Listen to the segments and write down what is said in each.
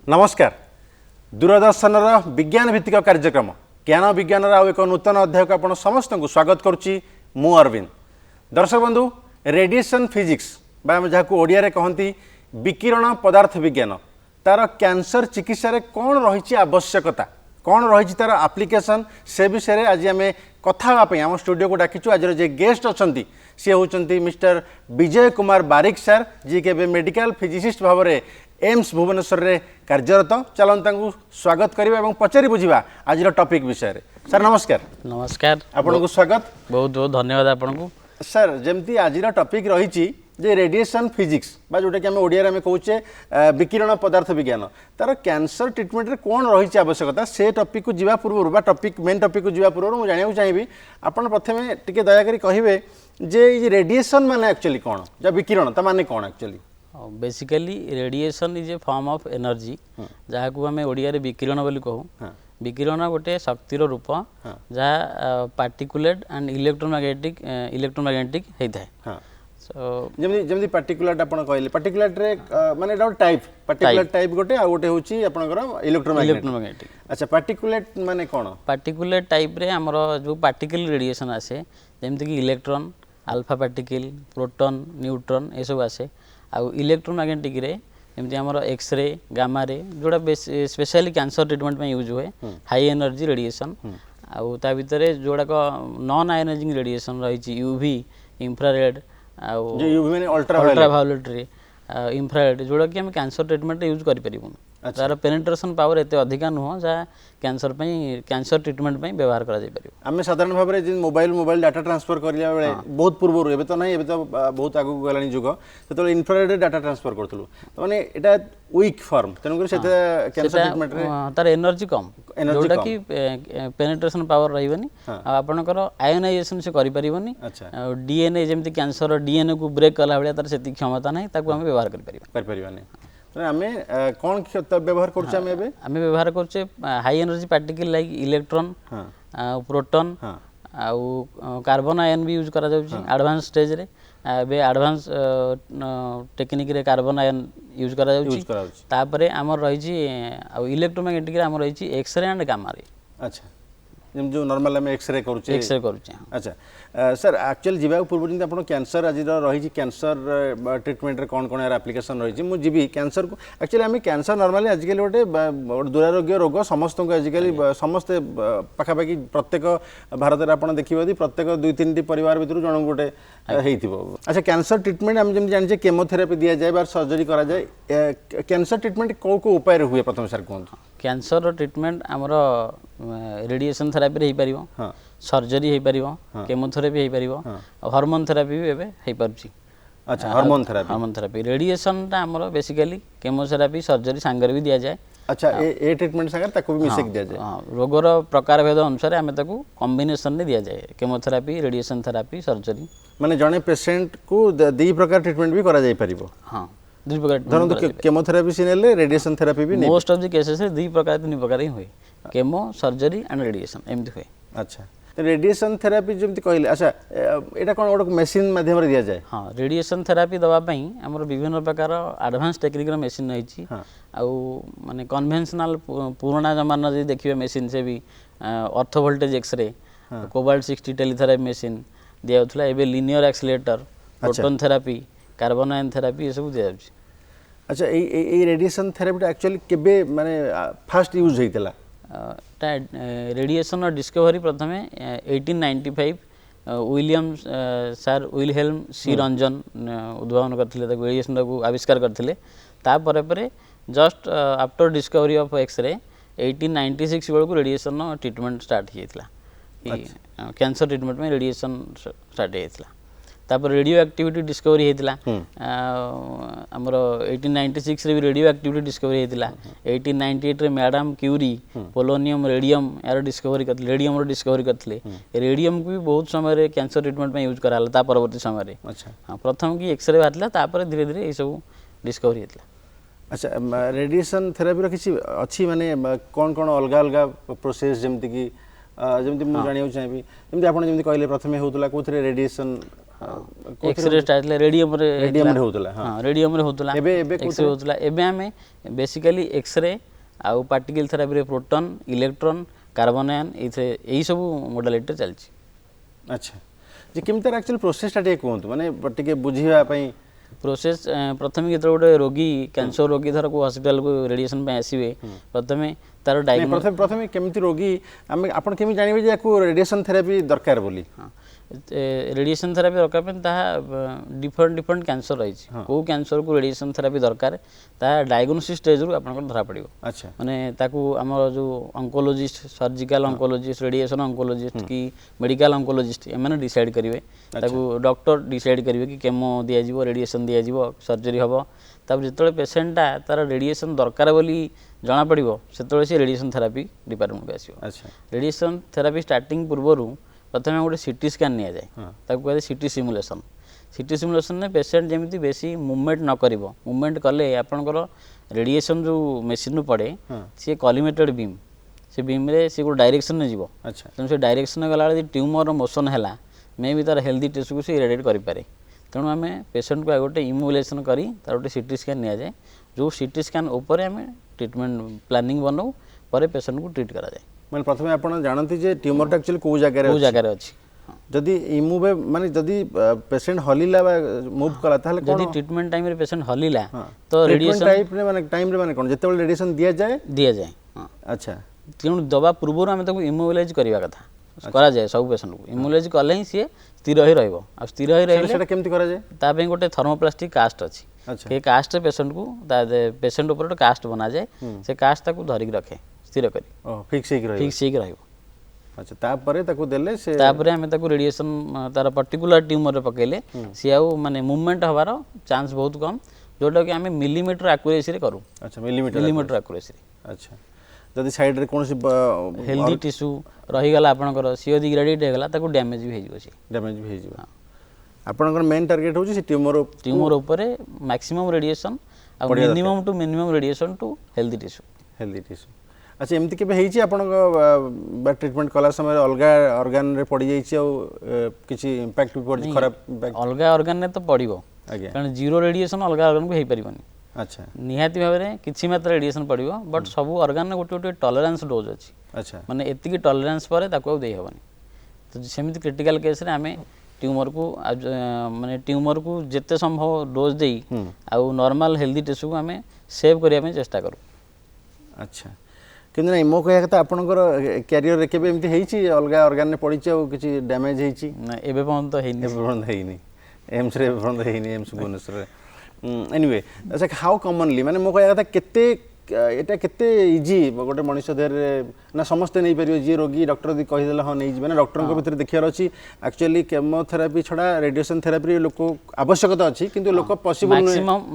नमस्कार दूरदर्शन विज्ञान भित्तिक कार्यक्रम ज्ञान विज्ञान आउ एक नूतन अध्याय को आपण समस्त को स्वागत करुच्ची मु अरविंद। दर्शक बंधु रेडिएशन फिजिक्स जहाँ को ओडिया रे कहती विकिरण पदार्थ विज्ञान तार कैंसर चिकित्सा रे कौन रही आवश्यकता कौन रही तार एप्लिकेशन से विषय में आज आम कथा आम स्टूडियो को डाकिचु। आज जे गेस्ट अच्छा सी होती मिस्टर विजय कुमार बारिक सर जी के मेडिकल फिजिसिस्ट भाव में एम्स भुवनेश्वर रे कार्यरत। चलता स्वागत करवा और पचारि बुझा आज टॉपिक विषय रे। सर नमस्कार। नमस्कार आपन को स्वागत। बहुत बहुत धन्यवाद आपन को। सर जमती आज टॉपिक रही जे रेडिएशन फिजिक्स बा जोटा कि आम ओडिया में कहूचे विकिरण पदार्थ विज्ञान तार कैंसर ट्रीटमेंट रे कौन रही आवश्यकता से टॉपिक को जीवा पूर्व बा टॉपिक मेन टॉपिक को जीवा पूर्व मुझे जाना चाहिए आपन प्रथम टिके दयाकरी कहिबे जे ये रेडिएशन माने एक्चुअली कौन या विकिरण ता माने कौन actually. Basically radiation is a form of energy जहाँ को आम ओडिया रे विकिरण बोली कहू। विकिरण गोटे शक्तिर रूप जहाँ पार्टिकुलेट एंड इलेक्ट्रोमैग्नेटिक होता है। जमी पार्टिकुलेट आप कहले पार्टिकुलेट रे माने टाइप पार्टिकुलेट टाइप गोटे आ गोटे होची आपनकर इलेक्ट्रोमैग्नेटिक। अच्छा पार्टिकुलेट माने कोन पार्टिकुलेट टाइप रे हमर जो पार्टिकल रेडिएशन आसे जेमति कि electron alpha particle proton neutron ए सब आसे। आ इलेक्ट्रोमैग्नेटिक रे जेमति हमर एक्सरे गामा रे जोड़ा स्पेशली कैंसर ट्रीटमेंट में यूज हुए हाई एनर्जी रेडिएशन। आ ता भितरे जोड़ा को नॉन आयोनाइजिंग रेडिएशन रही यूवी इंफ्रारेड जो यूवी माने अल्ट्रावायोलेट रे इंफ्रारेड जोड़ा कि हम कैंसर ट्रीटमेंट यूज कर परिबु। तार पेनिट्रेशन पावर एते अधिका नुह जहाँ कैंसर ट्रीटमेंट में व्यवहार करा जाय परिबो। आम साधारण भाव में जिन मोबाइल डाटा ट्रांसफर करला बेले बहुत पूर्व एबे तो नहीं एबे तो बहुत आगु गलानी जुग तो इंफ्रारेड डाटा ट्रांसफर करथलु तो माने एटा वीक फॉर्म तेनु कर सेते कैंसर ट्रीटमेंट रे तार एनर्जी कम जोटा कि पेनिट्रेशन पावर रहइबनी आपनकर आयोनाइजेशन से करि परिबनी। डीएनए जेमति कैंसर डीएनए को ब्रेक कला बेले तार सेति क्षमता नहीं ताको हम व्यवहार कर परिबानी। आमे कौन व्यवहार करछे आमे व्यवहार करछे high energy particle like electron proton आउ कार्बन आयन भी यूज करा जाउची एडवांस स्टेज रे। बे एडवांस टेक्निक रे कार्बन आयन यूज करा जाउची तापरे हमर रही छी आउ इलेक्ट्रोमैग्नेटिक रे हमर रही छी एक्सरे एंड गामा रे। अच्छा जो नॉर्मल में एक्सरे करूचे अच्छा सर एक्चुअली जीवा पूर्व जब आप कैंसर आज रही कैंसर ट्रीटमेंट रे कौन कौन यार एप्लिकेशन रही मुझे कैंसर को एक्चुअली आम कैंसर नॉर्मली आजिकल गोटे दुरारोग्य रोग समस्त को आजिकल समस्ते पाखापाखि प्रत्येक भारत में आप देखिए प्रत्येक 2-3 परिवार भर जन गोटे हो। अच्छा कैंसर ट्रीटमेंट आम जमी जाने केमोथेरापी दि जाए सर्जरी करा जाए कैंसर ट्रीटमेंट कौ को उपाय हुए प्रथम सर कहूँ। कैंसर ट्रीटमेंट आमर रेडिएशन थेरापी रे पारिबो सर्जरी हे पारिबो केमोथेरापी हे पारिबो हार्मोन थेरापी भी एबे हे पारुची। अच्छा हार्मोन थेरापी रेडिएशन ता हमर बेसिकली केमोथेरापी सर्जरी सांगर भी दिया जाए। अच्छा ए ट्रीटमेंट सांगर ताको भी मिसेक दिया जाए रोगर प्रकार भेद अनुसार आमे ताको कॉम्बिनेशन ने दिया जाए केमोथेरापी रेडिएशन थेरापी सर्जरी माने जने पेशेंट को दी प्रकार ट्रीटमेंट भी करा जाय पारिबो। हां दुई प्रकार धरन केमोथेरापी सिनेले रेडिएशन थेरापी भी मोस्ट ऑफ द केसेस रे दुई प्रकार तीन प्रकार ही होय केमो सर्जरी एंड रेडिएशन एमती हुए। अच्छा तो रेडिएशन थेरापी जमती कहले अच्छा एटा कोन गोटे मशीन माध्यम रे दिया जाए। हां रेडिएशन थेरापी दवा पई हमर विभिन्न प्रकार एडवांस टेक्निक रो मशीन रही आउ माने कन्वेंशनल पुराना जमाना जे देखिबे मशीन से भी orthovoltage X-ray cobalt 60 telitherapy machine दिया होतला एबे linear accelerator proton therapy carbon ion therapy ये सब दिया जाउची। अच्छा ए रेडिएशन थेरापी एक्चुअली केबे माने फास्ट यूज हेतला रेडिएशन डिस्कवरी प्रथमे 1895 विलियम सर विलहेल्म सी रंजन उद्भावन करथिले ताको रेडिएशन को आविष्कार करथिले। ता परे परे just after discovery of X-ray 1896 बेलू रेडिएशन ट्रीटमेंट स्टार्ट हियतला कैंसर ट्रीटमेंट में रेडिएशन स्टार्ट हियतला। तापर रेडियो एक्टिविटी डिस्कवरी होता आमर 1896 रे भी रेडियो एक्टिविटी डिस्कवरी होता 1898 रे मैडम क्यूरी पोलोनियम रेडियम यार डिस्कवरी करथिले रेडियम रो डिस्कवरी करथिले रेडियम को भी बहुत समय रे कैंसर ट्रीटमेंट में यूज कराला ता परवर्ती समय रे। अच्छा हां प्रथम की एक्सरे बातला तापर धीरे धीरे ए सब डिस्कवरी होता। अच्छा रेडिएशन थेरापी रो किछि अछि माने कोन कोन अलगा अलगा प्रोसेस जेमति कि जमती मुझे जाना चाहिए जमी आप कहले प्रथम होता कौन रेडिएशन एक्सरे स्टार्ट रेडियम रे रेडियम रे होतला हां रेडियम रे होतला एबे एक्सरे होतला एबे हमें बेसिकली एक्सरे आउ पार्टिकल थेरापी रे प्रोटॉन इलेक्ट्रॉन कार्बन आयन यही सब मोडालिटी चलछि। अच्छा जे केमतर एक्चुअली प्रोसेस टा टे कोंतु माने टिके बुझिबा पई प्रोसेस प्रथम जो गोटे रोगी कैंसर रोगी धर को हॉस्पिटल को रेडिएशन पे आसीबे प्रथमे तार डायग्नोसिस प्रथमे केमती रोगी हम आपण केमि जानिबे जे को रेडिएशन थेरापी दरकार बोली हां रेडिएशन थेरापी दरकार पे ता डिफरेंट कैंसर रही को कैंसर को रेडिएशन थेरापी दरकार ता डायग्नोसिस स्टेज रु आपन धरा पड़िबो। अच्छा माने ताकू हमर जो oncologist surgical oncologist radiation oncologist की मेडिकल ऑन्कोलॉजिस्ट एमाने डिसाइड करिवे ताकू डॉक्टर डिसाइड करिवे कि केमो दिया जीवो रेडिएशन दिया जीवो सर्जरी हबो तब जेतले पेशेंटटा तार रेडिएशन दरकार बोली जना पड़िबो सेतले से रेडिएशन थेरापी डिपार्टमेंट पे आसीबो। अच्छा रेडिएशन थेरापी स्टार्टिंग पूर्वरु प्रथम गोटे सीटी स्कैन नि जाए ताकू कहते सीटी सिमुलेशन ने पेशेंट जमी बेसी मूवमेंट न करिवो मूवमेंट कले आपनकर रेडिएशन जो मशीन पड़े सी कॉलिमेटेड बीम से बीम रे सी गोटे डायरेक्शन में जीवो। अच्छा तेणु से डायरेक्शन गला ट्यूमर मोशन है मे भी तार हेल्दी टिश्यू को सी इरेडिएट करें तेणु आम पेशेंट को गोटे इमोबिलाइजेशन करी तार गोटे सीटी स्कैन नि जाए जो सीटी स्कैन उपर आम ट्रीटमेंट प्लानिंग बनाऊ पर पेशेंट को ट्रीट करा जाए। माने प्रथमे आपण जानती जे ट्यूमर टा एक्चुअली को जगह अछि जदी इमूव माने जदी पेशेंट हलिला बा मूव कला ताले कोन जदी ट्रीटमेंट टाइम रे पेशेंट हलिला तो रेडिएशन टाइम रे माने कोन जेतेबेले रेडिएशन दिया जाए हां अच्छा तेणु दबा पूर्व आम ताको इमोबिलाइज करबा कथा करा जाए सब पेशेंट को इमोबिलाइज कले ही सी स्थिर ही रहइबो आ स्थिर ही रहले सेटा केमति करा जाए ता पे गोटे थर्मोप्लास्टिक कास्ट अछि। अच्छा के कास्ट पेशेंट को पेशेंट ऊपर गोटे कास्ट बना जाए से कास्ट ताको धरिक रखे स्थिर करी ओ फिक्स ही रहइबो। अच्छा तापरे ताको देले से तापरे हमें ताको रेडिएशन तार पर्टिकुलर ट्यूमर रे पकेले सी आउ माने मूवमेंट हवार चांस बहुत कम जोटा कि हमें मिलीमीटर एक्यूरेसी रे करू। अच्छा मिलीमीटर एक्यूरेसी रे। अच्छा जदी साइड रे कोनसी हेल्दी टिश्यू रही गला आपनकर सी यदि ग्रेडेड हे गला ताको डैमेज भी हे जिवो सी डैमेज भी हे जिवो आपनकर मेन टारगेट होची से ट्यूमर ऊपर मैक्सिमम रेडिएशन आ minimum to minimum radiation to healthy tissue. अच्छा एमती के हेची आपन ट्रीटमेंट कला समय अलगा ऑर्गन रे पड़ी जाईची किछि इंपैक्ट भी पड़ी खराब इंपैक्ट अलगा ऑर्गन ने तो पड़िबो कारण जीरो रेडिएशन अलगा ऑर्गन को हे परिबनी। अच्छा निहाती भाव में किछि मात्रा रेडिएशन पड़िबो बट सब ऑर्गन ने गोटे गोटे टॉलरेंस डोज अछि। अच्छा माने एतिकी टॉलरेंस पर ताको देई हबनी तो सेमिति क्रिटिकल केस रे हमें ट्यूमर को माने ट्यूमर को जेते संभव डोज देई आ नॉर्मल हेल्दी टिश्यू को हमें सेव करिया में चेष्टा करू। अच्छा किंतु नहीं मो कहया कथा आपनकर कैरियर रे केबे एमती हेची अलगा ऑर्गन ने पड़ी छै किछि डैमेज हेची ना एबे पन तो हेनी एम्स रे पन तो हेनी एम्स भुवनेश्वर एनीवे अच्छा हाउ कॉमनली माने मो कहया कथा केते एटा केते इजी गोटे मनुष्य देर ना समस्त नहीं परियो जे रोगी डॉक्टर दी कहि देला हां नहीं जी माने डॉक्टर को भीतर देखियार अछि एक्चुअली केमोथेरापी छडा रेडिएशन थेरापी लोक आवश्यकता अछि किंतु लोक पॉसिबल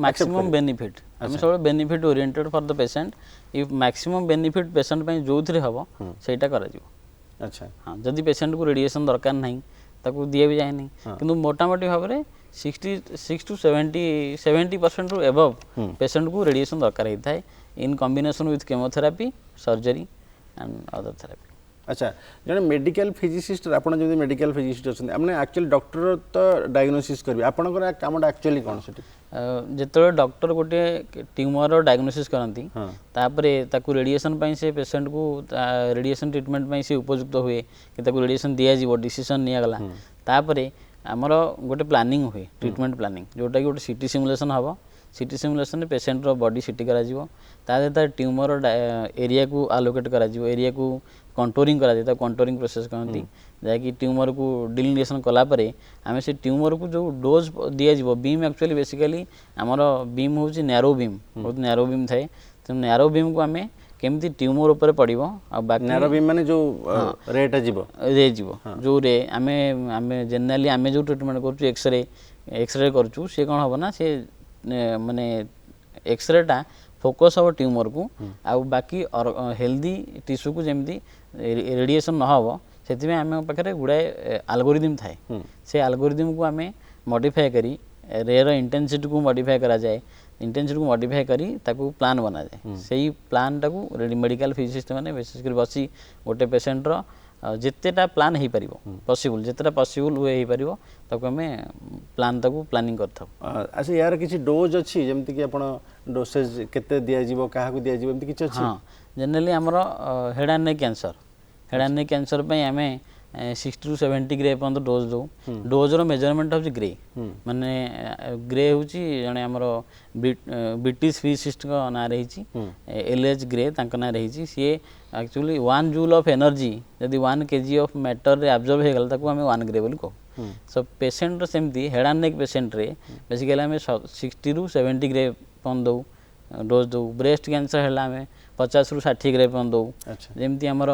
मैक्सिमम बेनिफिट हम सब benefit oriented for the patient if maximum benefit patient पई जोथरे हबो सेटा करा जिवो। अच्छा हां जदी पेशेंट को रेडिएशन दरकार नहीं ताकू दिया भी जाए नहीं किंतु मोटामोटी भाव में 66 to 70% रु एबव पेशेंट को रेडिएशन दरकार होता है in combination with chemotherapy surgery and other therapy. अच्छा जने मेडिकल फिजिसिस्ट आपण जदी मेडिकल फिजिसिस्ट अछन हमने एक्चुअली डॉक्टर तो डायग्नोसिस करबी आपनकर कामटा एक्चुअली कोन सेठी जेतले डॉक्टर गोटे ट्यूमर डायग्नोसिस करंती तापरे ताकू रेडिएशन पई से पेशेंट को रेडिएशन ट्रीटमेंट पई से उपयुक्त हुए कि ताकू रेडिएशन दिया जीवो डिसीजन निया गला तापरे हमर गोटे प्लानिंग हुए ट्रीटमेंट प्लानिंग जोटा कि गोटे सीटी सिमुलेशन हबो सीटी सिमुलेशन पेशेंट रो बॉडी सीटी करा जीवो तार ट्यूमर एरिया को आलोकेट करा जीवो एरिया को कंटूरिंग करा जाता कंटूरिंग प्रोसेस कहती जैकि ट्यूमर को डिलिनेशन कला परे आमे से ट्यूमर को जो डोज दिया जीवो बीम एक्चुअली बेसिकली हमर बीम होची नैरो बीम बहुत नैरो बीम थाए तो नैरो बीम को आमे केमती ट्यूमर ऊपर पड़िबो आ बाकी नैरो बीम माने जो रेट जीवो जो रे आमे जनरली आमे जो ट्रीटमेंट करछु एक्सरे करछु से कोन हबो ना से माने एक्सरे टा फोकस हो ट्यूमर को आ बाकी हेल्दी टिश्यू को जेमती रेडिएशन न हो से आम पाखे गुड़ाए एल्गोरिदम थाए से एल्गोरिदम को आम मॉडिफाई करी रेयर इंटेंसिटी को मॉडिफाई करा जाए इंटेंसिटी को मॉडिफाई करी ताकू प्लान बना जाए से ही प्लान टाकू मेडिकल फिजिसिस्ट माने विशेष कर बसी गोटे पेशेंट रो ଯେତେଟା ପ୍ଲାନ୍ ହେଇପାରିବ ପସିବୁଲ୍ ଯେତେଟା ପସିବୁଲ୍ ହୁଏ ହେଇପାରିବ ତାକୁ ଆମେ ପ୍ଲାନିଂ କରିଥାଉ। ଆଚ୍ଛା ୟାର କିଛି ଡୋଜ୍ ଅଛି ଯେମିତିକି ଆପଣ ଡୋସେଜ୍ କେତେ ଦିଆଯିବ କାହାକୁ ଦିଆଯିବ ଏମିତି କିଛି ଅଛି? ହଁ ଜେନେରାଲି ଆମର ହେଡ଼୍ ଆଣ୍ଡ ନେକ୍ କ୍ୟାନ୍ସର ପାଇଁ ଆମେ 60 ରୁ 70 ଗ୍ରେ ପର୍ଯ୍ୟନ୍ତ ଡୋଜ୍ ଦେଉ। ଡୋଜ୍ର ମେଜରମେଣ୍ଟ ହେଉଛି ଗ୍ରେ, ମାନେ ଗ୍ରେ ହେଉଛି ଜଣେ ଆମର ବ୍ରିଟିଶ ଫିଜିସିଷ୍ଟଙ୍କ ନାଁରେ ହେଇଛି, LH ଗ୍ରେ ତାଙ୍କ ନାଁରେ ହେଇଛି। ସିଏ ଆକ୍ଚୁଆଲି 1 ଜୁଲ୍ ଅଫ୍ ଏନର୍ଜି ଯଦି 1 kg ଅଫ୍ ମ୍ୟାଟରରେ ଆବଜର୍ଭ ହେଇଗଲା ତାକୁ ଆମେ 1 ଗ୍ରେ ବୋଲି କହୁ। ସୋ ପେସେଣ୍ଟର ସେମିତି ହେଡ଼୍ ଆଣ୍ଡ ନେକ୍ ପେସେଣ୍ଟରେ ବେସିକାଲି ଆମେ 60 ରୁ 70 ଗ୍ରେ ପର୍ଯ୍ୟନ୍ତ ଦେଉ ଡୋଜ୍ ଦେଉ। ବ୍ରେଷ୍ଟ କ୍ୟାନ୍ସର ହେଲା ଆମେ 50 ରୁ 60 ଗ୍ରେ ପର୍ଯ୍ୟନ୍ତ ଦେଉ। ଯେମିତି ଆମର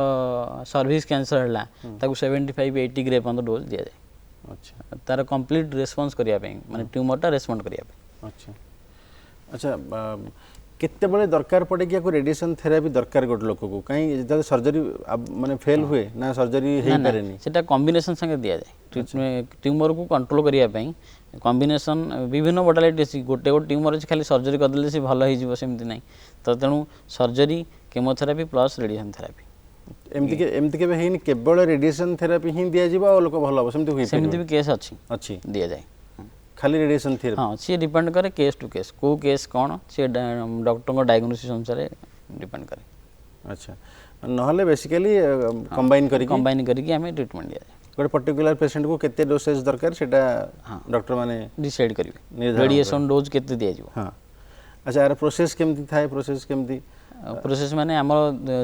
ସର୍ଭିକ୍ସ କ୍ୟାନ୍ସର ହେଲା ତାକୁ 75-80 ଗ୍ରେ ପର୍ଯ୍ୟନ୍ତ ଡୋଜ୍ ଦିଆଯାଏ। ତାର କମ୍ପ୍ଲିଟ୍ ରେସ୍ପନ୍ସ କରିବା ପାଇଁ, ମାନେ ଟ୍ୟୁମରଟା ରେସ୍ପଣ୍ଡ କରିବା ପାଇଁ। ଆଚ୍ଛା କେତେବେଳେ ଦରକାର ପଡ଼େ କି ଆକୁ ରେଡ଼ିଏସନ୍ ଥେରାପି ଦରକାର ଗୋଟେ ଲୋକକୁ? କାହିଁ ଯେତେବେଳେ ସର୍ଜରୀ ମାନେ ଫେଲ୍ ହୁଏ ନା ସର୍ଜରୀ ହେଇପାରେନି? ସେଟା କମ୍ବିନେସନ୍ ସାଙ୍ଗେ ଦିଆଯାଏ। ଟ୍ୟୁମରକୁ କଣ୍ଟ୍ରୋଲ କରିବା ପାଇଁ କମ୍ବିନେସନ୍ ବିଭିନ୍ନ ମୋଡାଲିଟି ଅଛି। ଗୋଟେ ଟ୍ୟୁମର ଅଛି ଖାଲି ସର୍ଜରୀ କରିଦେଲେ ସେ ଭଲ ହେଇଯିବ ସେମିତି ନାହିଁ। ତ ତେଣୁ surgery, chemotherapy plus radiation therapy. ଏମିତି କେବେ ହେଇନି କେବଳ ରେଡ଼ିଏସନ୍ ଥେରାପି ହିଁ ଦିଆଯିବ ଆଉ ଲୋକ ଭଲ ହେବ ସେମିତି ହୁଏ? ସେମିତି ବି କେସ୍ ଅଛି ଦିଆଯାଏ। ଖାଲି ରେଡ଼ିଏସନ୍ ଥେରାପି? ହଁ ସିଏ ଡିପେଣ୍ଡ କରେ କେସ୍ ଟୁ କେସ୍, କେଉଁ କେସ୍ କ'ଣ ସିଏ ଡକ୍ଟରଙ୍କ ଡାଇଗ୍ନୋସିସ୍ ଅନୁସାରେ ଡିପେଣ୍ଡ କରେ। ଆଚ୍ଛା ନହେଲେ ବେସିକାଲି କମ୍ବାଇନ୍ କରିକି ଆମେ ଟ୍ରିଟମେଣ୍ଟ ଦିଆଯାଏ। ଗୋଟେ ପର୍ଟିକୁଲାର ପେସେଣ୍ଟକୁ କେତେ ଡୋସେଜ୍ ଦରକାର ସେଇଟା ଡକ୍ଟରମାନେ ଡିସାଇଡ୍ କରିବେ, ରେଡ଼ିଏସନ୍ ଡୋଜ୍ କେତେ ଦିଆଯିବ। ହଁ ଆଚ୍ଛା ଏହାର ପ୍ରୋସେସ୍ କେମିତି ଥାଏ? ପ୍ରୋସେସ୍ ମାନେ ଆମର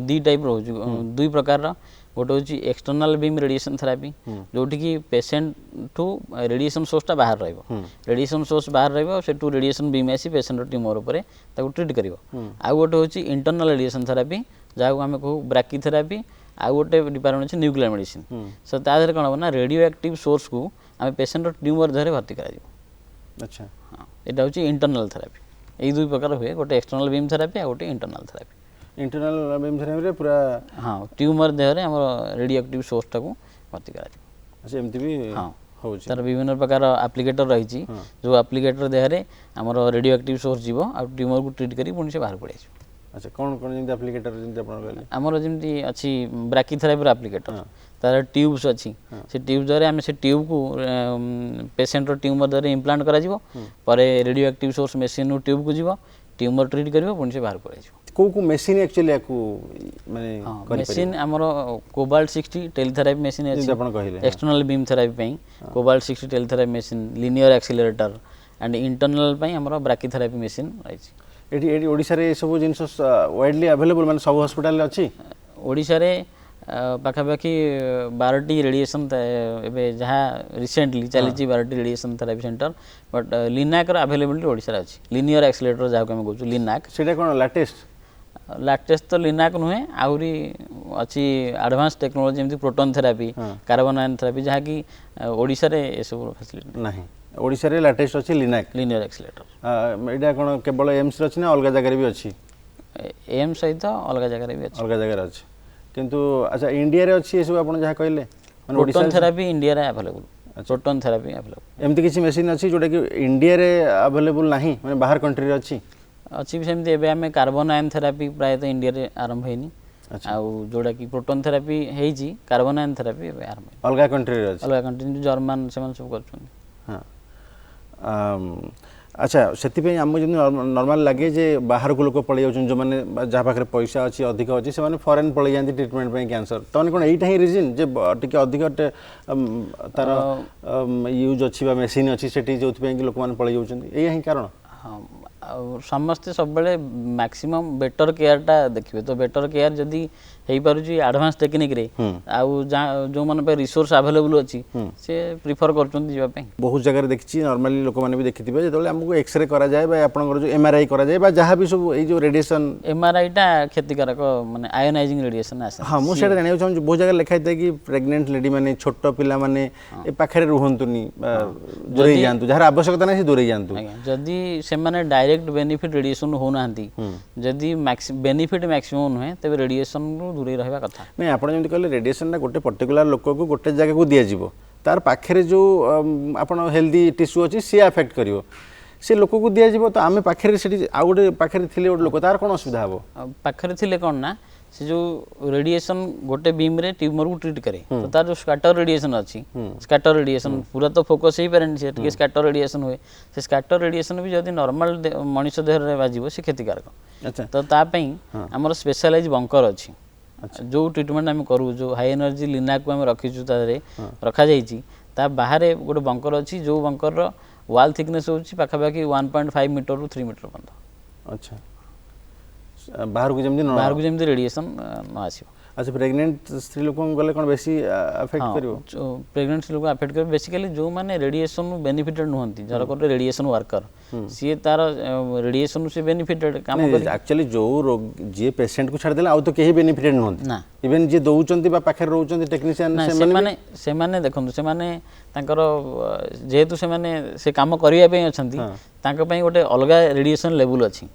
ଦୁଇ ଟାଇପ୍ ରହୁଛି, ଦୁଇ ପ୍ରକାରର। ଗୋଟେ ହେଉଛି ଏକ୍ସଟର୍ନାଲ୍ ବିମ୍ ରେଡ଼ିଏସନ୍ ଥେରାପି, ଯେଉଁଠିକି ପେସେଣ୍ଟଠୁ ରେଡ଼ିଏସନ୍ ସୋର୍ସଟା ବାହାର ରହିବ। ରେଡ଼ିଏସନ୍ ସୋର୍ସ ବାହାର ରହିବ, ସେଠୁ ରେଡ଼ିଏସନ୍ ବିମ୍ ଆସି ପେସେଣ୍ଟର ଟ୍ୟୁମର ଉପରେ ତାକୁ ଟ୍ରିଟ୍ କରିବ। ଆଉ ଗୋଟେ ହେଉଛି ଇଣ୍ଟରନାଲ୍ ରେଡ଼ିଏସନ୍ ଥେରାପି, ଯାହାକୁ ଆମେ କହୁ ବ୍ରାକି ଥେରାପି। ଆଉ ଗୋଟେ ଡିପାର୍ଟମେଣ୍ଟ ଅଛି ନ୍ୟୁକ୍ଲିୟର ମେଡ଼ିସିନ୍। ସୋ ତା ଦେହରେ କ'ଣ ହେବ ନା ରେଡ଼ିଓ ଆକ୍ଟିଭ୍ ସୋର୍ସକୁ ଆମେ ପେସେଣ୍ଟର ଟ୍ୟୁମର ଦେହରେ ଭର୍ତ୍ତି କରାଯିବ। ଆଚ୍ଛା ହଁ ଏଇଟା ହେଉଛି ଇଣ୍ଟରନାଲ୍ ଥେରାପି। ଏଇ ଦୁଇ ପ୍ରକାର ହୁଏ, ଗୋଟେ ଏକ୍ସଟର୍ନାଲ୍ ବିମ୍ ଥେରାପି ଆଉ ଗୋଟେ ଇଣ୍ଟରନାଲ୍ ଥେରାପି। ଇଣ୍ଟରନାଲ୍ ବିମ୍ ଥେରାପିରେ ପୁରା ଟ୍ୟୁମର ଦେହରେ ଆମର ରେଡ଼ିଓ ଆକ୍ଟିଭ୍ ସୋର୍ସଟାକୁ ଭର୍ତ୍ତି କରାଯିବ। ଆଚ୍ଛା ଏମିତି ବି ହେଉଛି? ତାର ବିଭିନ୍ନ ପ୍ରକାର ଆପ୍ଲିକେଟର ରହିଛି, ଯେଉଁ ଆପ୍ଲିକେଟର ଦେହରେ ଆମର ରେଡ଼ିଓ ଆକ୍ଟିଭ୍ ସୋର୍ସ ଯିବ ଆଉ ଟ୍ୟୁମରକୁ ଟ୍ରିଟ୍ କରି ପୁଣି ସେ ବାହାର ପଳେଇ ଆସିବ। ଆଚ୍ଛା କ'ଣ ଯେମିତି ଆପ୍ଲିକେଟର ଯେମିତି ଆପଣ କହିଲେ? ଆମର ଯେମିତି ଅଛି ବ୍ରାକି ଥେରାପିର ଆପ୍ଲିକେଟର, ତାର ଟ୍ୟୁବ୍ସ ଅଛି। ସେ ଟ୍ୟୁବ୍ ଦ୍ୱାରା ଆମେ ସେ ଟ୍ୟୁବ୍କୁ ପେସେଣ୍ଟର ଟ୍ୟୁମର ଦେହରେ ଇମ୍ପ୍ଲାଣ୍ଟ କରାଯିବ। ପରେ ରେଡ଼ିଓ ଆକ୍ଟିଭ୍ ସୋର୍ସ ମେସିନ୍ରୁ ଟ୍ୟୁବ୍କୁ ଯିବ, ଟ୍ୟୁମର ଟ୍ରିଟ୍ କରିବ, ପୁଣି ସେ ବାହାର ପଳେଇ ଆସିବ। କେଉଁ ମେସିନ୍ ଆକ୍ଚୁଆଲି ଆକୁ ମାନେ ମେସିନ୍ ଆମର କୋବାଲ୍ଟ 60 ଟେଲିଥେରାପି ମେସିନ୍ ଅଛି ଆପଣ କହିଲେ। ଏକ୍ସଟର୍ନାଲ୍ ବିମ୍ ଥେରାପି ପାଇଁ cobalt 60 telitherapy machine, linear accelerator, and internal ପାଇଁ ଆମର ବ୍ରାକି ଥେରାପି ମେସିନ୍ ରହିଛି। ଏଠି ଓଡ଼ିଶାରେ ଏସବୁ ଜିନିଷ ୱାଇଡଲି ଆଭେଲେବୁଲ୍, ମାନେ ସବୁ ହସ୍ପିଟାଲରେ ଅଛି? ଓଡ଼ିଶାରେ ପାଖାପାଖି 12ଟି ରେଡ଼ିଏସନ୍ ଏବେ ଯାହା ରିସେଣ୍ଟଲି ଚାଲିଛି 12ଟି ରେଡ଼ିଏସନ୍ ଥେରାପି ସେଣ୍ଟର। ବଟ୍ ଲିନାକ୍ର ଆଭେଲେବିଲିଟି ଓଡ଼ିଶାରେ ଅଛି। ଲିନିୟର ଆକ୍ସିଲେଟର ଯାହାକୁ ଆମେ କହୁଛୁ ଲିନାକ୍। ସେଇଟା କ'ଣ ଲାଟେଷ୍ଟ ତ ଲିନାକ୍ ନୁହେଁ, ଆହୁରି ଅଛି ଆଡ଼ଭାନ୍ସ ଟେକ୍ନୋଲୋଜି ଯେମିତି ପ୍ରୋଟନ୍ ଥେରାପି, କାର୍ବନ ଆୟନ ଥେରାପି, ଯାହାକି ଓଡ଼ିଶାରେ ଏସବୁ ଫ୍ୟାସିଲିଟି ନାହିଁ। ଓଡ଼ିଶାରେ ଲାଟେଷ୍ଟ ଅଛି ଲିନିୟର ଆକ୍ସିଲେଟର। ଏଇଟା କ'ଣ କେବଳ ଏମ୍ସରେ ଅଛି ନା ଅଲଗା ଜାଗାରେ ବି ଅଛି? ଏମ୍ସ ସହିତ ଅଲଗା ଜାଗାରେ ବି ଅଛି। ଅଲଗା ଜାଗାରେ ଅଛି କିନ୍ତୁ ଆଚ୍ଛା ଇଣ୍ଡିଆରେ ଅଛି ଏସବୁ ଆପଣ ଯାହା କହିଲେ? ପ୍ରୋଟନ୍ ଥେରାପି ଇଣ୍ଡିଆରେ ଆଭେଲେବୁଲ୍। Proton therapy available. ଏମିତି କିଛି ମେସିନ୍ ଅଛି ଯେଉଁଟାକି ଇଣ୍ଡିଆରେ ଆଭେଲେବୁଲ୍ ନାହିଁ, ମାନେ ବାହାର କଣ୍ଟ୍ରିରେ ଅଛି? ଅଛି ସେମିତି। ଏବେ ଆମେ କାର୍ବନ ଆୟନ ଥେରାପି ପ୍ରାୟତଃ ଇଣ୍ଡିଆରେ ଆରମ୍ଭ ହେଇନି, ଆଉ ଯେଉଁଟାକି ପ୍ରୋଟନ୍ ଥେରାପି ହେଇଛି, କାର୍ବନ ଆୟନ ଥେରାପି ଏବେ ଆରମ୍ଭ ହେଇନି। ଅଲଗା କଣ୍ଟ୍ରିରେ ଅଛି? ଅଲଗା କଣ୍ଟ୍ରି, ଜର୍ମାନ ସେମାନେ ସବୁ କରୁଛନ୍ତି। ହଁ ଆଚ୍ଛା ସେଥିପାଇଁ ଆମକୁ ଯେମିତି ନର୍ମାଲ ଲାଗେ ଯେ ବାହାରକୁ ଲୋକ ପଳେଇ ଯାଉଛନ୍ତି, ଯେଉଁମାନେ ଯାହା ପାଖରେ ପଇସା ଅଛି ଅଧିକ ଅଛି ସେମାନେ ଫରେନ୍ ପଳେଇ ଯାଆନ୍ତି ଟ୍ରିଟମେଣ୍ଟ ପାଇଁ କ୍ୟାନ୍ସର। ତାମାନେ କ'ଣ ଏଇଟା ହିଁ ରିଜିନ୍ ଯେ ଟିକେ ଅଧିକ ତାର ୟୁଜ୍ ଅଛି ବା ମେସିନ୍ ଅଛି ସେଠି, ଯେଉଁଥିପାଇଁ କି ଲୋକମାନେ ପଳେଇ ଯାଉଛନ୍ତି, ଏଇଆ ହିଁ କାରଣ? ହଁ ଆଉ ସମସ୍ତେ ସବୁବେଳେ ମ୍ୟାକ୍ସିମମ୍ ବେଟର କେୟାରଟା ଦେଖିବେ। ତ ବେଟର କେୟାର ଯଦି ହେଇପାରୁଛି ଆଡ଼ଭାନ୍ସ ଟେକ୍ନିକ୍ରେ, ଆଉ ଯେଉଁମାନଙ୍କ ପାଇଁ ରିସୋର୍ସ ଆଭେଲେବୁଲ୍ ଅଛି ସେ ପ୍ରିଫର କରୁଛନ୍ତି ଯିବା ପାଇଁ। ବହୁତ ଜାଗାରେ ଦେଖିଛି, ନର୍ମାଲି ଲୋକମାନେ ବି ଦେଖିଥିବେ, ଯେତେବେଳେ ଆମକୁ ଏକ୍ସରେ କରାଯାଏ ବା ଆପଣଙ୍କର ଯେଉଁ MRI କରାଯାଏ ବା ଯାହା ବି ସବୁ ଏଇ ଯେଉଁ ରେଡ଼ିଏସନ୍, MRIଟା କ୍ଷତିକାରକ, ମାନେ ଆୟୋନାଇଜିଂ ରେଡ଼ିଏସନ୍ ଆସେ। ହଁ ମୁଁ ସେଇଟା ଜାଣିବାକୁ ଚାହୁଁଛି। ବହୁତ ଜାଗାରେ ଲେଖା ହେଇଥାଏ କି ପ୍ରେଗନେଣ୍ଟ ଲେଡି ମାନେ, ଛୋଟ ପିଲାମାନେ ଏ ପାଖରେ ରୁହନ୍ତୁନି, ଦୂରେଇ ଯାଆନ୍ତୁ, ଯାହାର ଆବଶ୍ୟକତା ନାହିଁ ସେ ଦୂରେଇ ଯାଆନ୍ତୁ। ଯଦି ସେମାନେ ଡାଇରେକ୍ଟ ବେନିଫିଟ୍ ରେଡ଼ିଏସନ୍ ହେଉନାହାନ୍ତି, ଯଦି ବେନିଫିଟ୍ ମ୍ୟାକ୍ସିମମ୍ ନୁହେଁ, ତେବେ ରେଡ଼ିଏସନ୍ରୁ ଦୂରେଇ ରହିବା କଥା। ନାଇଁ ଆପଣ ଯେମିତି କହିଲେ ରେଡ଼ିଏସନ୍ଟା ଗୋଟେ ପର୍ଟିକୁଲାର ଲୋକକୁ ଗୋଟେ ଜାଗାକୁ ଦିଆଯିବ, ତାର ପାଖରେ ଯେଉଁ ଆପଣ ହେଲ୍ଦି ଟିସ୍ୟୁ ଅଛି ସିଏ ଆଫେକ୍ଟ କରିବ, ସେ ଲୋକକୁ ଦିଆଯିବ। ତ ଆମେ ପାଖରେ ସେଠି ଆଉ ଗୋଟେ ପାଖରେ ଥିଲେ ଗୋଟେ ଲୋକ, ତାର କ'ଣ ଅସୁବିଧା ହେବ? ପାଖରେ ଥିଲେ କ'ଣ ନା से जो रेडिएशन गोटे बीम रे ट्यूमर को ट्रीट करे तो तार जो स्कैटर रेडिएशन अच्छी स्कैटर रेडिएशन पूरा तो फोकस ही पारे से टिके स्कैटर रेडिएशन हुए से स्कैटर रेडिएशन भी जदि नॉर्मल मनुष्य देह रे बाजिबो से क्षतिकारक। अच्छा तो ता पई हमर स्पेशलाइज बंकर अच्छी जो ट्रीटमेंट आम करूँ जो हाई एनर्जी लिना को आम रखीचु रखा जाइए ता बाहर गोटे बंकर अच्छी जो बंकर वाल थिकनेस होची पाखापाखि 1.5 मीटर रु 3 मीटर पर्यंत। अच्छा बाहर को जमी रेडिएशन न आसो। अच्छा प्रेग्नेंट स्त्री लोक गले कौन बेसी अफेक्ट करिवो? प्रेग्नेंट स्त्री लोक अफेक्ट कर बेसिकली जो माने रेडिएशन बेनिफिटेड नुहंती जरा को रेडिएशन वर्कर सी तार रेडिएशन से बेनिफिटेड काम कर एक्चुअली जो रोग जे पेशेंट को छाड़ देला आउ तो केही बेनिफिटेड नुहंती ना इवन जे दउचंती बा पाखर रहउचंती टेक्नीशियन से माने देखंतु से माने तांकर जेहेतु से माने से काम करिया पे अछंती तांका पई गोटे अलगा रेडिएशन लेवल अछि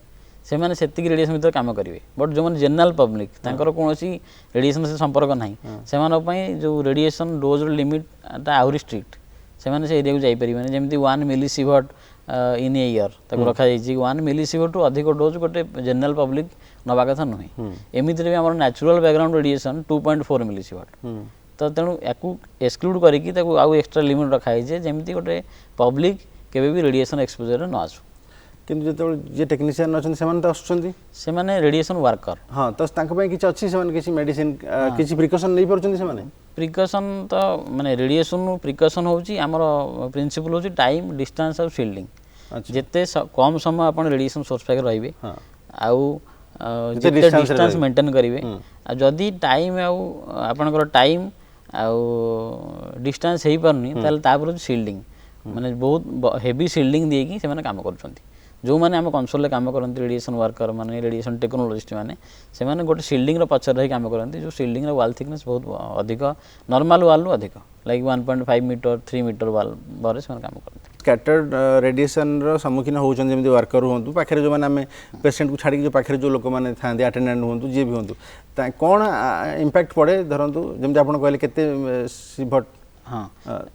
से माने सेतिक रेडिएशन भीतर काम करेंगे बट जो मैंने जेनराल पब्लिक तांकर कौन रेडिएशन से संपर्क ना से जो रेडिएशन डोज लिमिट आहरी स्ट्रिक्ट से एरिया को जापर जमी 1 मिलीसीवर्ट इन ए ईयर रखा 1 मिलीसीवर्ट टू अधिक डोज गोटे जेनराल पब्लिक नवा कथा नुहे एमती भी आम नेचुरल बैकग्राउंड रेडिएशन 2.4 मिलीसीवर्ट तो तेणु या एक्सक्लूड करके आउ एक्सट्रा लिमिट रखाई जमी गोटे पब्लिक केवे भी रेडिएशन एक्सपोजर न आसू किंतु जो जे टेक्नीशियन अच्छे से रेडिएशन वर्कर हाँ तो किसी अच्छी से किसी मेडिसिन किसी प्रिकॉशन नहीं पार्टी प्रिकॉशन तो माने रेडिएशन प्रिकॉशन होची हमर प्रिंसिपल होची टाइम डिस्टेंस और शील्डिंग जिते कम समय अपन रेडिएशन सोर्स पाके रहिबे आउ जिते डिस्टेंस मेंटेन करिवे आ जदी टाइम आउ आपनकर टाइम आउ डिस्टेंस हेई परनी ताले तापर शील्डिंग माने बहुत हेवी शील्डिंग दिए कि से माने काम करछंती जो मैंने आम कंसोल काम करते रेडिएशन वर्कर माने रेडिएशन टेक्नोलॉजिस्ट मैंने गोटे शील्डिंग पचर रही काम करते जो शील्डिंग वाल थिकनेस बहुत अधिक नॉर्मल वाल अधिक लाइक 1.5 मीटर 3 मीटर वाल बारे से काम करते स्कैटर्ड रेडिएशन रो सम्मुखीन होउछन जेमि वर्कर होंतु पाखरे जो माने आमे पेशेंट को छाड़ी जो पाखरे जो लोक माने थांदे अटेंडेंट होंतु जे भी होंतु ता कोन इंपैक्ट पड़े धरंतु जेमि आपण कहले केते सिभट हाँ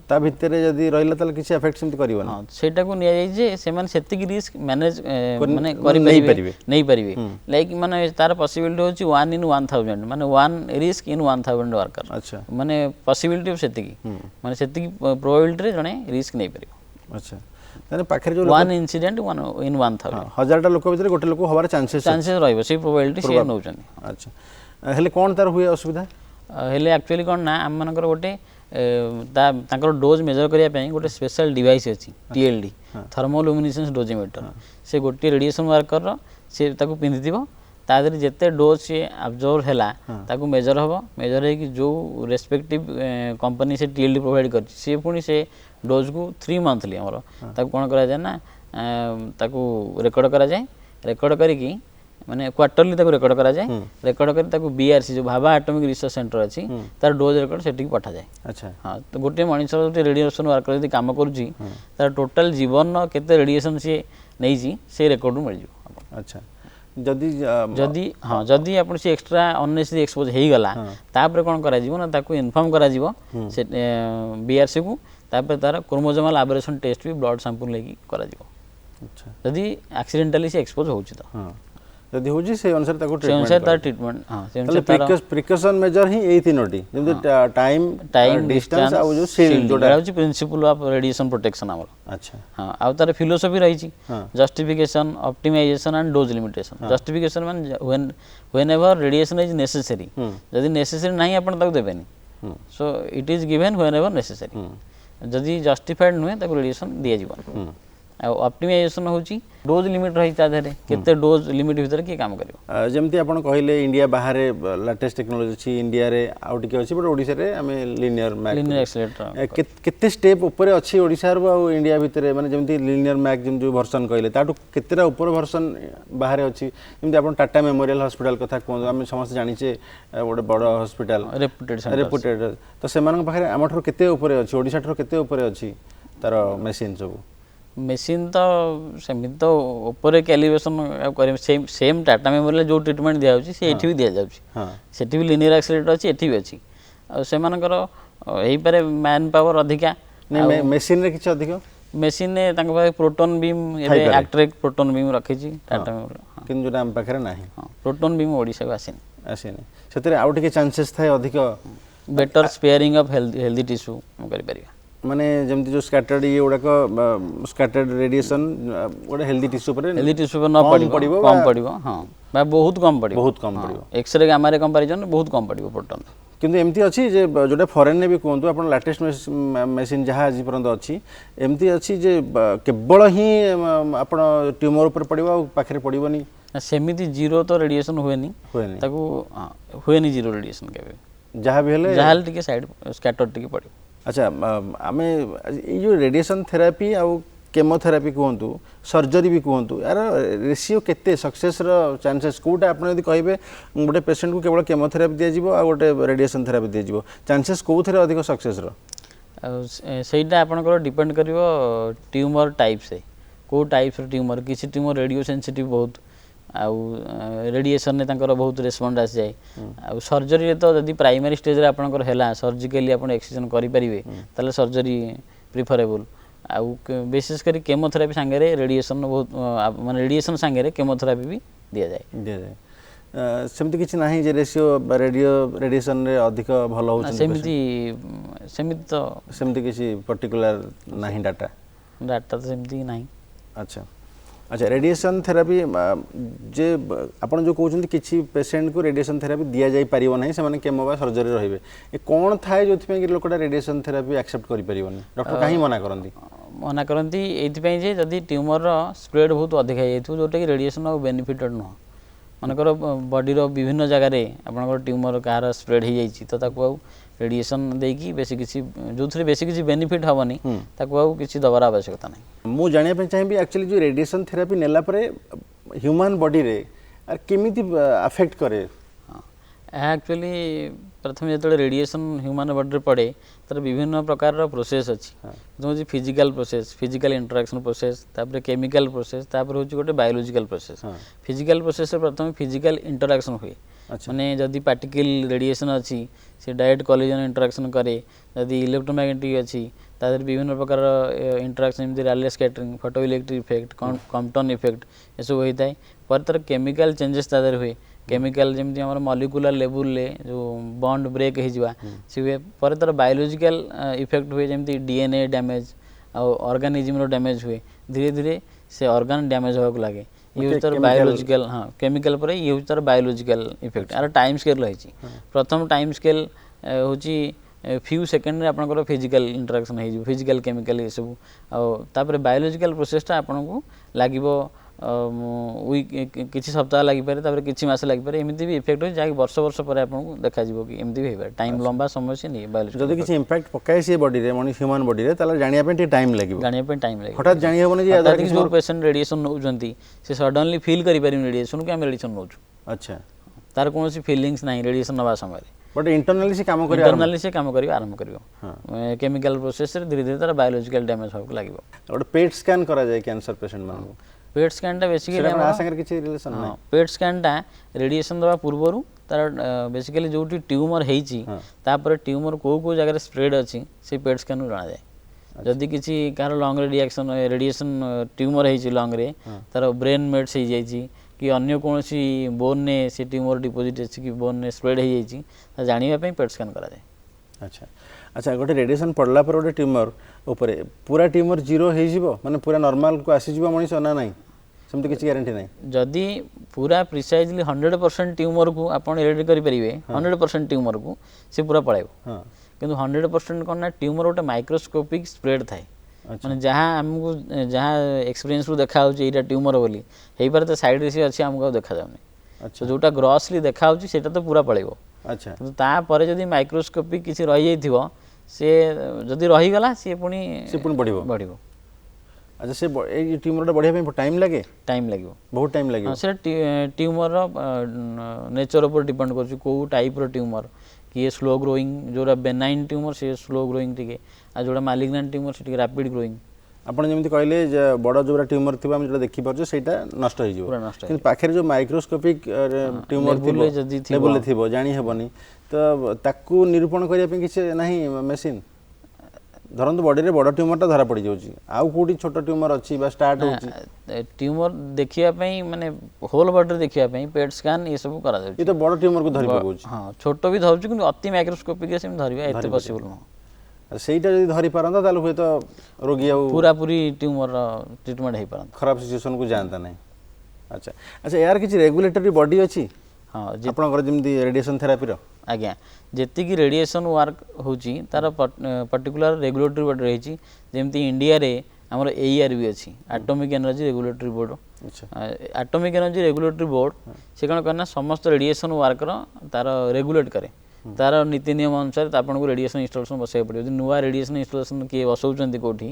ता भितर जदी रहिला तले किछि इफेक्ट सिमत करिवो ना सेटा को निया जाय जे से माने सेतिक रिस्क मैनेज माने करि नहीं परिबे लाइक माने तार पॉसिबिलिटी होची 1 in 1000 माने 1 रिस्क इन 1000 वर्कर। अच्छा माने पॉसिबिलिटी सेतिकी माने सेतिकी प्रोबेबिलिटी रे जने रिस्क नहीं परिबो। अच्छा ताने पाखरे जो 1 इंसिडेंट 1 in 1000 1000 टा लोक भितर गोटे लोक होबार चांसेस रहइबो से प्रोबेबिलिटी से नउचनी। अच्छा हेले कोन तार हुए असुविधा हेले एक्चुअली कोन ना हम मानकर गोटे तांकर डोज मेजर करिया पई गोटे स्पेशल डिवाइस अछि टीएलडी थर्मोलुमिनेसेंस डोजीमीटर से गोटे रेडिएशन वर्कर से ताको पिंदिदिबो तादर जेते डोज से अब्जॉर्ब हैला ताको मेजर हबो मेजर है कि जो रेस्पेक्टिव कंपनी से टीएलडी प्रोवाइड करछि से पुनी से डोज को 3 मंथली हमर ताको कोन करा जाय ना ताको रिकॉर्ड करा जाय रिकॉर्ड करिकि माने क्वार्टरली ताको रिकॉर्ड करा जाए रिकॉर्ड कर ताको बीआरसी जो भाभा एटॉमिक रिसर्च सेंटर अछि तार डोज रिकॉर्ड सेटिक पठा जाए। अच्छा हां तो गोटे मनुष्य जो रेडिएशन वर्कर यदि काम करूची तार टोटल जीवन केते रेडिएशन से नै जी से रिकॉर्ड मिल जो। अच्छा जदी आपण से एक्स्ट्रा अननेसेसरी एक्सपोज हेई गला तापर कोन करा जीवो ना ताको इन्फॉर्म करा जीवो से बीआरसी को तापर तार क्रोमोसोमल एबरेशन टेस्ट भी ब्लड सैंपल लेकी करा जीवो। अच्छा जदी एक्सीडेंटली से एक्सपोज होची तो हां जदी होजी से अनुसार ताको ट्रीटमेंट हां से अनुसार प्रिकॉशन मेजर ही एई तीनोटी जेम टाइम डिस्टेंस आ जो शील्ड जोडा होची प्रिंसिपल ऑफ रेडिएशन प्रोटेक्शन हमर। अच्छा हां आ तार फिलोसफी रही छी justification optimisation and dose limitation justification माने व्हेनेवर रेडिएशन इज नेसेसरी जदी नेसेसरी नाही आपण ताको देबेनी so it is given whenever necessary जदी जस्टिफाइड नुहे ताको रेडिएशन दिया जीवन ऑप्टिमाइजेशन होची डोज लिमिट रही ता धरे केते डोज लिमिट भीतर के काम करियो जेमती आपण कहले इंडिया बाहर लेटेस्ट टेक्नोलॉजी छी इंडिया रे आउ टिके अछि बट ओडिसा रे हमें लिनियर एक्सेलरेटर केते स्टेप ऊपर अछि ओडिसा रो आ इंडिया भीतर माने जेमती लिनियर मैक जेम जो वर्जन कहले ताटू केतेरा ऊपर वर्जन बाहर अछि जेमती आपण टाटा मेमोरियल हॉस्पिटल कथा कोन हम समस्त जानि छे ओडे बड़ हॉस्पिटल रेपुटेड तो सेमान पाखरे हमठरो केते ऊपर अछि ओडिसा ठरो केते ऊपर अछि तार मशीन सब मेसीन तो सेमित तो ऊपर कैलिब्रेशन कर सेम टाटा मेमोरियल जो ट्रीटमेंट दिया होची से एठी भी दिया जाउची सेठी भी लिनियर एक्सेलरेटर अछि एठी भी अछि आ सेमानकर एही पारे मैन पावर अधिका नै मशीन रे किछ अधिक मशीन ने तांक पाखे प्रोटॉन बीम एबे एक्ट्रेक्ट प्रोटॉन बीम रखिची टाटा मेमोरियल किन जोटा हम पाखरे नाही प्रोटॉन बीम ओडिसा को आसिन आसेनी से आउ टिके चांसेस थाए अधिक better sparing of healthy tissue हम करि परिबा माने जमती जो स्कैटर्ड ये गुड़ाक स्कैटर्ड रेडिएशन गोटे हेल्दी टिश्यू पर न पड़िबो कम पड़िबो हां बा बहुत कम पड़िबो एक्सरे गामा रे कंपैरिजन बहुत कम पड़िबो प्रोटॉन किंतु एमती अच्छी जे जोटा फॉरेन ने भी कहतु आप लेटेस्ट मेसीन जहाँ आज पर्यंत अच्छी एमती अच्छी जे केवल ही आप ट्यूमर ऊपर पड़ो पाखे पड़ोनी सेमिति जीरो तो रेडिएशन हुएनी ताकू हुएनी जीरो रेडिएशन केबे जहाँ भी हेले जहाँ टिके साइड स्कैटर टिके पड़ो। अच्छा आमे ये जो रेडिएशन थेरापी आउ केमोथेरापी कहतु सर्जरी भी कहतु यार रेशियो केते सक्सेस रो चांसेस कोटा आपण यदि कहबे गोटे पेशेंट को केवल केमोथेरापी दिया जिवो आ गोटे रेडिएशन थेरापी दिया जिवो चांसेस कोथरे अधिक सक्सेस रो सेटा आपनकर डिपेंड करिवो ट्यूमर टाइप से को टाइप रो ट्यूमर किसी ट्यूमर रेडियो सेंसिटिव बहुत आउ रेडिएशन ने तांकर बहुत रिस्पोंड आस जाए आउ सर्जरी रे तो जदी प्राइमरी स्टेज रे आपनकर हैला सर्जिकली आपण एक्ससिजन करि परिबे ताले सर्जरी प्रिफरेबल आउ विशेष करी केमोथेरापी संगे रे रेडिएशन बहुत माने रेडिएशन संगे रे केमोथेरापी भी दिया जाए सेमती किछि नाही जे रेशियो रेडिएशन रे अधिक भलो होछ सेमिति तो सेमती किछि पर्टिकुलर नाही डाटा तो सेमती नाही। अच्छा अच्छा रेडिएशन थेरापी जे आपण जो कहउछन किछि पेशेंट को रेडिएशन थेरापी दिया जाई परिबो नाही से माने केमो बा सर्जरी रहबे ए कोन थाए जोथि कि लोकटा रेडिएशन थेरापी एक्सेप्ट करि परिबोनी डॉक्टर काहे मना करंती एथि पई जे जदी ट्यूमर स्प्रेड बहुत अधिक है जेतु जोटा कि रेडिएशन ऑफ बेनिफिटेड न मानकर बॉडी रो विभिन्न जगह रे आपनकर ट्यूमर कार स्प्रेड हो जाई तो ताको रेडिएशन देकी बेसी किसी जोथरे बेसी किसी बेनिफिट हबनी ताको आउ किसी दबार आवश्यकता नहीं। मु जानिया पे चाहिबी एक्चुअली जो रेडिएशन थेरापी नेला परे ह्यूमन बॉडी रे आर केमिति अफेक्ट करे एक्चुअली प्रथम जो रेडिएशन ह्यूमन बॉडी पड़े तर विभिन्न प्रकार प्रोसेस अच्छी जो physical process physical interaction process तापर केमिकल प्रोसेस तापर होची गोटे बायोलॉजिकल प्रोसेस फिजिकल प्रोसेस प्रथम फिजिकल इंटरेक्शन हुए माने जदि पार्टिकल रेडिएशन अच्छी से डायरेक्ट कॉलिजन इंटरेक्शन करे जदि इलेक्ट्रोमैग्नेटिक अच्छी तादर विभिन्न प्रकार इंटरेक्शन जमी Rayleigh scattering photoelectric effect Compton effect ये सब होता है पर तर केमिकल चेंजेस तादर हुए केमिकल जमी आम मॉलिक्यूलर लेवल ले जो बॉन्ड ब्रेक हो सी पर तर बायोलॉजिकल इफेक्ट हुए जमी डीएनए डैमेज और ऑर्गेनिज्म डैमेज हुए धीरे धीरे से ऑर्गन डैमेज होगा लगे ये तर बायोलॉजिकल हाँ केमिकल पर ये तर बायोलॉजिकल इफेक्ट यार टाइम स्केल रही प्रथम टाइम स्केल होची फ्यू सेकेंड रे आपनकर फिजिकल इंटरेक्शन हो फिजिकल केमिकल ये सब आउे बायोलॉजिकल प्रोसेसटा आपन को लागिबो किसी सप्ताह लगी पारे किसी मास लगी पारे एमती भी इफेक्ट हो जाकि वर्ष वर्ष पर आपको देखा जीवो कि एमती भी हो टाइम लंबा समय से नहीं बायोलॉजी जदि किसी इंपैक्ट पकाए से बॉडी रे मनी ह्यूमन बॉडी रे ताला जानिया पे टाइम लागिबो हठात जानि हेबोनी जे अदर जो पेशेंट रेडिएशन नउजंती से सडनली फील करि पारिम रेडिएशन के हम रेडिएशन नउछु अच्छा तार कोनोसी फीलिंग्स नहीं रेडिएशन नबा समय बट इंटरनली से काम करियो आरंभ करियो केमिकल प्रोसेस रे धीरे धीरे तार बायोलॉजिकल डैमेज होक लागिबो और पेट स्कैन करा जाय कैंसर पेशेंट मान पेट स्कैन टा बेसिकली आ संगे किछि रिलेशन नै पेट स्कैन टा रेडिएशन दवा पूर्वरु तार बेसिकली जोटी ट्यूमर हेची तापर ट्यूमर को जगह स्प्रेड अछि से पेट स्कैन जाना जाय जदि किछि car lung reaction radiation tumour हेची लंग रे तार ब्रेन मेट्स हे जायछि कि अन्य कोनोसी बोन ने से ट्यूमर डिपॉजिट अछि कि बोन ने स्प्रेड हे जायछि ता जानिबा पई पेट स्कैन करा जाय। अच्छा अच्छा गोटे रेडिएशन पड़ला पर गोटे ट्यूमर ऊपर पूरा ट्यूमर जीरो हो जिवो माने पूरा नॉर्मल को आसी जिवो मनिष ना नहीं सेमति किछि गारंटी नहीं जदि पूरा प्रिसाइजली 100% ट्यूमर को आपण इरेडिकेट करि परिबे 100% ट्यूमर को से पूरा पळाइबो हां किंतु 100% कोन ना ट्यूमर गोटे माइक्रोस्कोपिक स्प्रेड थाए माने जहां हमको जहां एक्सपीरियंस रो देखा होची एटा ट्यूमर बोली हेई पर त साइड रे से अछि हमको देखा जाउनी अच्छा जोटा ग्रॉसली देखा होची सेटा तो पूरा पळाइबो अच्छा तो ता परे जदि माइक्रोस्कोपिक किछि रहि जाइथिबो से जदि रहि गला से पुनी बढ़िबो अच्छा से ए ट्यूमर टा बढ़िया पे टाइम लागे बहुत टाइम लागे से ट्यूमर रो नेचर ऊपर डिपेंड करछु को टाइप रो ट्यूमर कि स्लो ग्रोइंग जोरा बेनाइन ट्यूमर से स्लो ग्रोइंग टिके आ जोरा मालिग्नेंट ट्यूमर से टिके रैपिड ग्रोइंग आपण जेमति कहले जे बड़ जोरा ट्यूमर थिबा हम जोरा देखि परछो सेटा नष्ट हो जिवो किंतु पाखरे जो माइक्रोस्कोपिक ट्यूमर थिबो लेवल थिबो जानि हेबनी तो ताकू निरूपण करिया पे किछ नाही मशीन ଧରନ୍ତୁ ବଡିରେ ବଡ଼ ଟ୍ୟୁମରଟା ଧରା ପଡ଼ିଯାଉଛି ଆଉ କେଉଁଠି ଛୋଟ ଟ୍ୟୁମର ଅଛି ବା ଷ୍ଟାର୍ଟ ହେଉଛି ट्यूमर देखिया माने होल बॉडी देखिया पेट स्कैन ये सब करा जाउची ये तो बड़ ट्यूमर को धरि पकाउछि हां छोटो भी धरछु कि अति माइक्रोस्कोपिक से धरिबा एते पॉसिबल न ସେଇଟା ଯଦି ଧରି ପାରନ୍ତା ତାହେଲେ ହୁଏତ ରୋଗୀ ଆଉ पूरा पूरी ट्यूमर ट्रीटमेंट हे पारन ଖରାପ ସିଚୁଏସନ୍ କୁ ଯାଆନ୍ତା ନାହିଁ ଆଚ୍ଛା ଆଚ୍ଛା ଏହାର କିଛି ରେଗୁଲେଟରୀ ବଡି ଅଛି हां ଆପଣଙ୍କର ଯେମିତି ରେଡିଏସନ୍ ଥେରାପିର आज्ञा जेति की रेडिएशन वर्क होची तार पर्टिकुलर रेगुलेटरी बॉडी रही जेमती इंडिया रे हमर एआरबी अछि एटॉमिक एनर्जी रेगुलेटरी बोर्ड अच्छा एटॉमिक एनर्जी रेगुलेटरी बोर्ड से कौन करना समस्त रेडिएशन वर्क तार रेगुलेट करे तार नीति नियम अनुसार आपन को रेडिएशन इंस्टॉलेशन बसाय पड़ियो नुवा रेडिएशन इंस्टॉलेशन के बसौचंती कोठी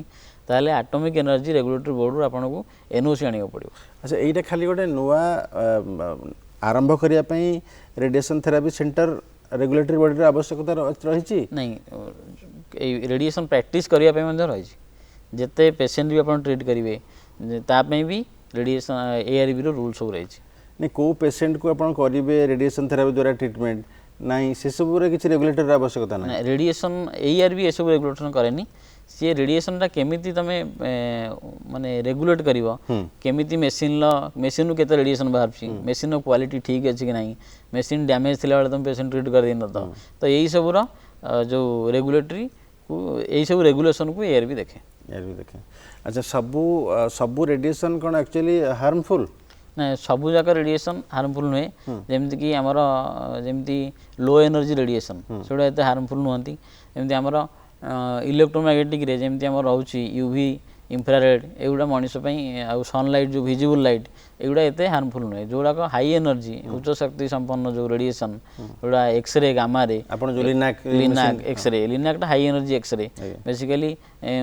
ताले एटॉमिक एनर्जी रेगुलेटरी बोर्ड रू आपन को एनओसी आनियो पड़ियो अच्छा एटा खाली गोटे नुवा आरंभ करिया पई radiation therapy centre regulatory body आवश्यकता रही नहीं रेडिएशन प्रैक्टिस करिया पे मंदर रही जेते पेशेंट भी अपन ट्रीट करिवे तापे भी रेडिएशन एआरबी रो रूल सब रही नहीं को पेशेंट को अपन करिवे रेडिएशन थेरापी द्वारा ट्रीटमेंट नहीं से सब रे किछि रेगुलेटरी आवश्यकता नहीं रेडिएशन एआरबी ए सब रेगुलेशन करेनी सी रेडिएशन टा केमिति तमे माने रेगुलेट करिवो केमिति मशीन नु केते रेडिएशन बाहर छी मशीन रो क्वालिटी ठीक अछि कि नहीं मशीन डैमेज थिला बेले तुम पेशेंट ट्रीट कर दिन तो यही सब रो जो रेगुलेटरी को यही सब रेगुलेशन को एआरबी देखे अच्छा सबू रेडिएशन कौन एक्चुअली हार्मफुल ना सबू जाक रेडिएशन हार्मफुल नुहे जेमति कि हमर जेमति लो एनर्जी रेडिएशन सेडा एते हार्मफुल नुहंती जेमति हमर इलेक्ट्रोमैग्नेटिक रे जेमति हमर रहउची यूवी इंफ्रारेड एगुडा मनुष्य पई आ सनलाइट जो विजिबल लाइट एगुडा एते हार्मफुल नुहे जोडा को हाई एनर्जी उच्च शक्ति संपन्न जो रेडिएशन जोडा एक्सरे गामा रे आपण जो linac X-ray linac high energy X-ray basically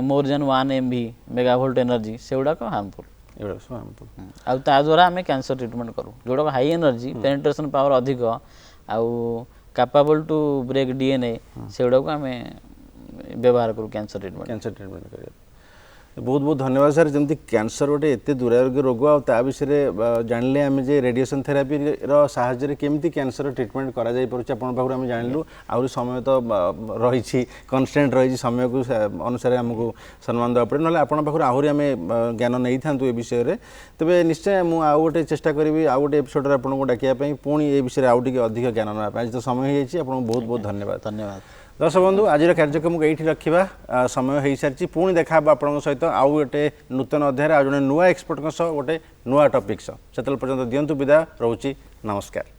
more than 1 MV megavolt energy सेगुडा को हार्मफुल एवढा सब हार्मफुल आ ता द्वारा हमें कैंसर ट्रीटमेंट करू जोडा हाई एनर्जी पेनिट्रेशन पावर अधिक आ कैपेबल टू ब्रेक डीएनए सेगुडा को हमें व्यवहार करू कैंसर ट्रीटमेंट करिया बहुत बहुत धन्यवाद सर जमती कैंसर गोटे एत दुरारोग्य रोग आ विषय जानले आम जे रेडिएशन थेरापी साहाय्य केमती कैंसर ट्रीटमेंट करा जाई पड़छ आपन पाखु आम जानलु आउरी समय तो रही कन्स्टेंट रही समय को अनुसार आमको सम्मान देवा पड़े ना आपन पाखु आहुरी आम ज्ञान नहीं था ए विषय रे तबे निश्चय मु आउ गोटे चेष्टा करी आउ गोटे एपिसोड आपन को डाकिया पुणी ए विषय आउ टिके अधिक ज्ञान ना आज तो समय हो आपन बहुत बहुत धन्यवाद धन्यवाद दर्शक बंधु आज कार्यक्रम को ये रखा समय हो सारी पुणी देखा आपण सहित आउ गोटे नूतन अध्याय आज जड़े नुआ एक्सपर्ट गोटे नुआ टॉपिक से पर्यंत दिंतु विदा रोची नमस्कार।